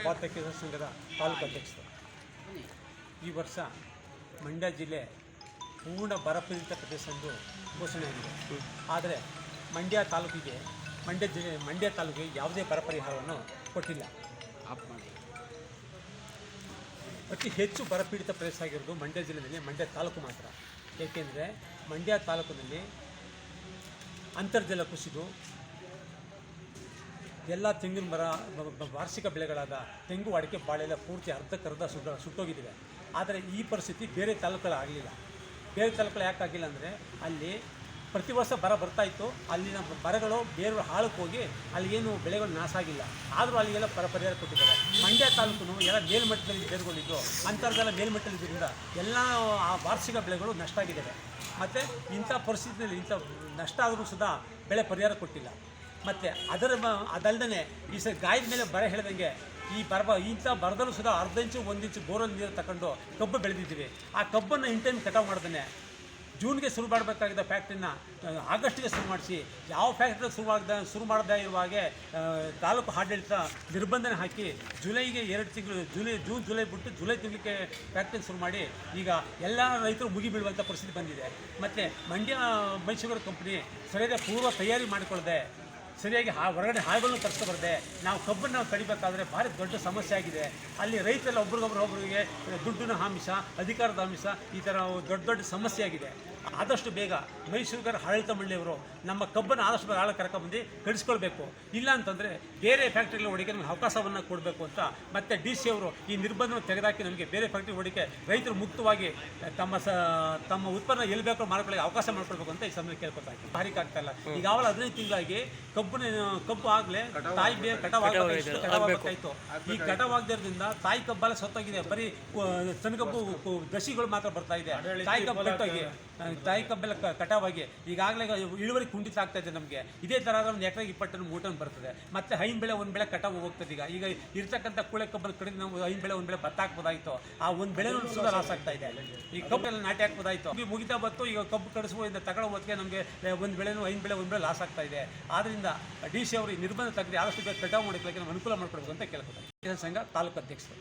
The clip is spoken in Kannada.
ಪಾತಕಿರ ಸಂಘದ ತಾಲೂಕು ಅಧ್ಯಕ್ಷರು. ಈ ವರ್ಷ ಮಂಡ್ಯ ಜಿಲ್ಲೆ ಪೂರ್ಣ ಬರಪೀಡಿತ ಪ್ರದೇಶ ಎಂದು ಘೋಷಣೆಯಾಗಿದೆ. ಆದರೆ ಮಂಡ್ಯ ತಾಲೂಕಿಗೆ ಯಾವುದೇ ಬರ ಪರಿಹಾರವನ್ನು ಕೊಟ್ಟಿಲ್ಲ. ಅತಿ ಹೆಚ್ಚು ಬರಪೀಡಿತ ಪ್ರದೇಶ ಆಗಿರೋದು ಮಂಡ್ಯ ಜಿಲ್ಲೆಯಲ್ಲಿ ಮಂಡ್ಯ ತಾಲೂಕು ಮಾತ್ರ. ಏಕೆಂದರೆ ಮಂಡ್ಯ ತಾಲೂಕಿನಲ್ಲಿ ಅಂತರ್ಜಲ ಕುಸಿದು ಎಲ್ಲ ತೆಂಗಿನ ಮರ, ವಾರ್ಷಿಕ ಬೆಳೆಗಳಾದ ತೆಂಗು, ಅಡಿಕೆ, ಬಾಳೆಲ್ಲ ಪೂರ್ತಿ ಅರ್ಧಕ್ಕರ್ಧ ಸುಟ್ಟೋಗಿದ್ದಾವೆ. ಆದರೆ ಈ ಪರಿಸ್ಥಿತಿ ಬೇರೆ ತಾಲೂಕುಗಳಾಗಲಿಲ್ಲ. ಬೇರೆ ತಾಲೂಕುಗಳು ಯಾಕಾಗಿಲ್ಲ ಅಂದರೆ ಅಲ್ಲಿ ಪ್ರತಿ ವರ್ಷ ಬರ ಬರ್ತಾಯಿತ್ತು. ಅಲ್ಲಿನ ಮರಗಳು ಬೇರೆ ಹಾಳಕ್ಕೆ ಹೋಗಿ ಅಲ್ಲಿಗೇನು ಬೆಳೆಗಳು ನಾಶ ಆಗಿಲ್ಲ. ಆದರೂ ಅಲ್ಲಿಗೆಲ್ಲ ಪರಿಹಾರ ಕೊಟ್ಟಿದ್ದಾರೆ. ಮಂಡ್ಯ ತಾಲೂಕು ಎಲ್ಲ ಮೇಲ್ಮಟ್ಟದಲ್ಲಿ ಬೇರುಗಳಿದ್ದು ಅಂತರ್ಜಲ ಮೇಲ್ಮಟ್ಟದಲ್ಲಿದ್ದರಿಂದ ಎಲ್ಲ ಆ ವಾರ್ಷಿಕ ಬೆಳೆಗಳು ನಷ್ಟ ಆಗಿದ್ದಾವೆ. ಮತ್ತು ಇಂಥ ಪರಿಸ್ಥಿತಿಯಲ್ಲಿ ಇಂಥ ನಷ್ಟ ಆದರೂ ಸುಧಾ ಬೆಳೆ ಪರಿಹಾರ ಕೊಟ್ಟಿಲ್ಲ. ಮತ್ತು ಅದಲ್ಲದೆ ಈ ಸರಿ ಗಾಯದ ಮೇಲೆ ಬರ ಹೇಳಿದಂಗೆ ಇಂಥ ಬರದಲ್ಲೂ ಸುಧಾ ಅರ್ಧ ಇಂಚು 1 ಇಂಚು ಬೋರಲ್ಲಿ ನೀರು ತಗೊಂಡು ಕಬ್ಬು ಬೆಳೆದಿದ್ದೀವಿ. ಆ ಕಬ್ಬನ್ನು ಇನ್ ಟೈಮ್ ಕಟಾವು ಮಾಡ್ದೇ ಜೂನ್ಗೆ ಶುರು ಮಾಡಬೇಕಾಗಿದ್ದ ಫ್ಯಾಕ್ಟ್ರಿನ ಆಗಸ್ಟ್ಗೆ ಶುರು ಮಾಡಿಸಿ, ಯಾವ ಫ್ಯಾಕ್ಟ್ರಿ ಶುರು ಮಾಡದೇ ಇರುವಾಗೆ ತಾಲೂಕು ಆಡಳಿತ ನಿರ್ಬಂಧನೆ ಹಾಕಿ ಜುಲೈಗೆ 2 ತಿಂಗಳು ಜೂನ್ ಜುಲೈ ಬಿಟ್ಟು ಜುಲೈ ತಿಂಗಳಿಗೆ ಫ್ಯಾಕ್ಟ್ರಿ ಶುರು ಮಾಡಿ ಈಗ ಎಲ್ಲ ರೈತರು ಮುಗಿಬೀಳುವಂಥ ಪರಿಸ್ಥಿತಿ ಬಂದಿದೆ. ಮತ್ತು ಮಂಡ್ಯ ಮೈಸೂರು ಕಂಪ್ನಿ ಸರಿಯಾದ ಪೂರ್ವ ತಯಾರಿ ಮಾಡಿಕೊಳ್ಳದೆ ಸರಿಯಾಗಿ ಹೊರಗಡೆ ಹಾಳುಗಳನ್ನು ತರಿಸ್ಕೊಬಾರ್ದೆ ನಾವು ಕಬ್ಬನ್ನು ಕಡಿಬೇಕಾದ್ರೆ ಭಾರಿ ದೊಡ್ಡ ಸಮಸ್ಯೆ ಆಗಿದೆ. ಅಲ್ಲಿ ರೈತರೆಲ್ಲ ಒಬ್ರಿಗೆ ದುಡ್ಡಿನ ಆಮಿಷ, ಅಧಿಕಾರದ ಆಮಿಷ, ಈ ಥರ ದೊಡ್ಡ ಸಮಸ್ಯೆ ಆಗಿದೆ. ಆದಷ್ಟು ಬೇಗ ಮೈಸೂರುಗಾರ ಆಡಳಿತ ಮಂಡಳಿಯವರು ನಮ್ಮ ಕಬ್ಬನ್ನು ಆದಷ್ಟು ಬೇಗ ಆಳ ಕರ್ಕೊಂಡ್ಬಂದು ಕಡಿಸ್ಕೊಳ್ಬೇಕು. ಇಲ್ಲ ಅಂತಂದರೆ ಬೇರೆ ಫ್ಯಾಕ್ಟ್ರಿಗಳ ಹೊಡಿಕೆ ನಮಗೆ ಅವಕಾಶವನ್ನು ಕೊಡಬೇಕು ಅಂತ ಮತ್ತು DC ಅವರು ಈ ನಿರ್ಬಂಧವನ್ನು ತೆಗೆದುಹಾಕಿ ನಮಗೆ ಬೇರೆ ಫ್ಯಾಕ್ಟ್ರಿ ಹೊಡಿಕೆ ರೈತರು ಮುಕ್ತವಾಗಿ ತಮ್ಮ ಉತ್ಪನ್ನ ಎಲ್ಲಿ ಬೇಕೋ ಮಾಡ್ಕೊಳ್ಳೋಕೆ ಅವಕಾಶ ಮಾಡಿಕೊಡ್ಬೇಕು ಅಂತ ಈ ಸಮಯ ಕೇಳ್ಕೊತಾ ಇದ್ದೀನಿ. ಭಾರಿ ಆಗ್ತಾಯಿಲ್ಲ. ಈಗಾಗಲೇ 15 ತಿಂಗಳಾಗಿ ಕಬ್ಬು ಆಗಲೇ ತಾಯಿ ಬೇರೆ ಕಟಾವಾಗಬೇಕಾಯಿತು. ಈ ಕಟಾವಾಗದ್ರಿಂದ ತಾಯಿ ಕಬ್ಬೆಲ್ಲ ಸತ್ತೋಗಿದೆ. ಬರೀ ಸಣ್ಣ ಕಬ್ಬು ದಶಿಗಳು ಮಾತ್ರ ಬರ್ತಾ ಇದೆ. ತಾಯಿ ಕಬ್ಬೆಲ್ಲ ಕಟಾವಾಗಿ ಈಗಾಗಲೇ ಇಳುವರಿ ಕುಂಠಿತ ಆಗ್ತಾ ಇದೆ. ನಮಗೆ ಇದೇ ಥರ ಒಂದು ಎಕರೆಗೆ 20 ಟನ್ 3 ಟನ್ ಬರ್ತದೆ. ಮತ್ತು ಹೈನ್ ಬೆಳೆ ಒಂದು ಬೆಳೆ ಕಟಾವು ಹೋಗ್ತದೆ. ಈಗ ಇರ್ತಕ್ಕಂಥ ಕುಳೆ ಕಬ್ಬನ್ನು ಕಡಿಮೆ ನಾವು ಹೈನ್ ಬೆಳೆ ಒಂದು ಬೆಳೆ ಭತ್ತ ಹಾಕ್ಬೋದಾಯಿತು. ಆ ಒಂದು ಬೆಳೆ ಸುಧಾ ಲಾಸ್ ಆಗ್ತಾ ಇದೆ. ಈ ಕಬ್ಬೆಲ್ಲ ನಾಟಿ ಹಾಕ್ಬೋದಾಯಿತು. ಮುಗಿತಾ ಬಂತು. ಈಗ ಕಬ್ಬು ಕಡಿಸುವುದರಿಂದ ತಗೊಳ್ಳೋ ಹೊತ್ತಿಗೆ ನಮಗೆ ಒಂದು ಬೆಳೆನೂ ಹೈನ್ ಬೆಳೆ ಒಂದು ಬೆಳೆ ಲಾಸ್ ಆಗ್ತಾ ಇದೆ. ಆದ್ದರಿಂದ DC ಅವರು ಈ ನಿರ್ಬಂಧ ತೆಗೆದು ಆದಷ್ಟು ಬೇಗ ಕಟಾವು ಮಾಡಿಕೊಳ್ಳಕ್ಕೆ ನಮ್ಗೆ ಅನುಕೂಲ ಮಾಡಿಕೊಡ್ಬೇಕು ಅಂತ ಕೇಳ್ಕೊತಾರೆ. ಸಂಘ ತಾಲೂಕು ಅಧ್ಯಕ್ಷರು.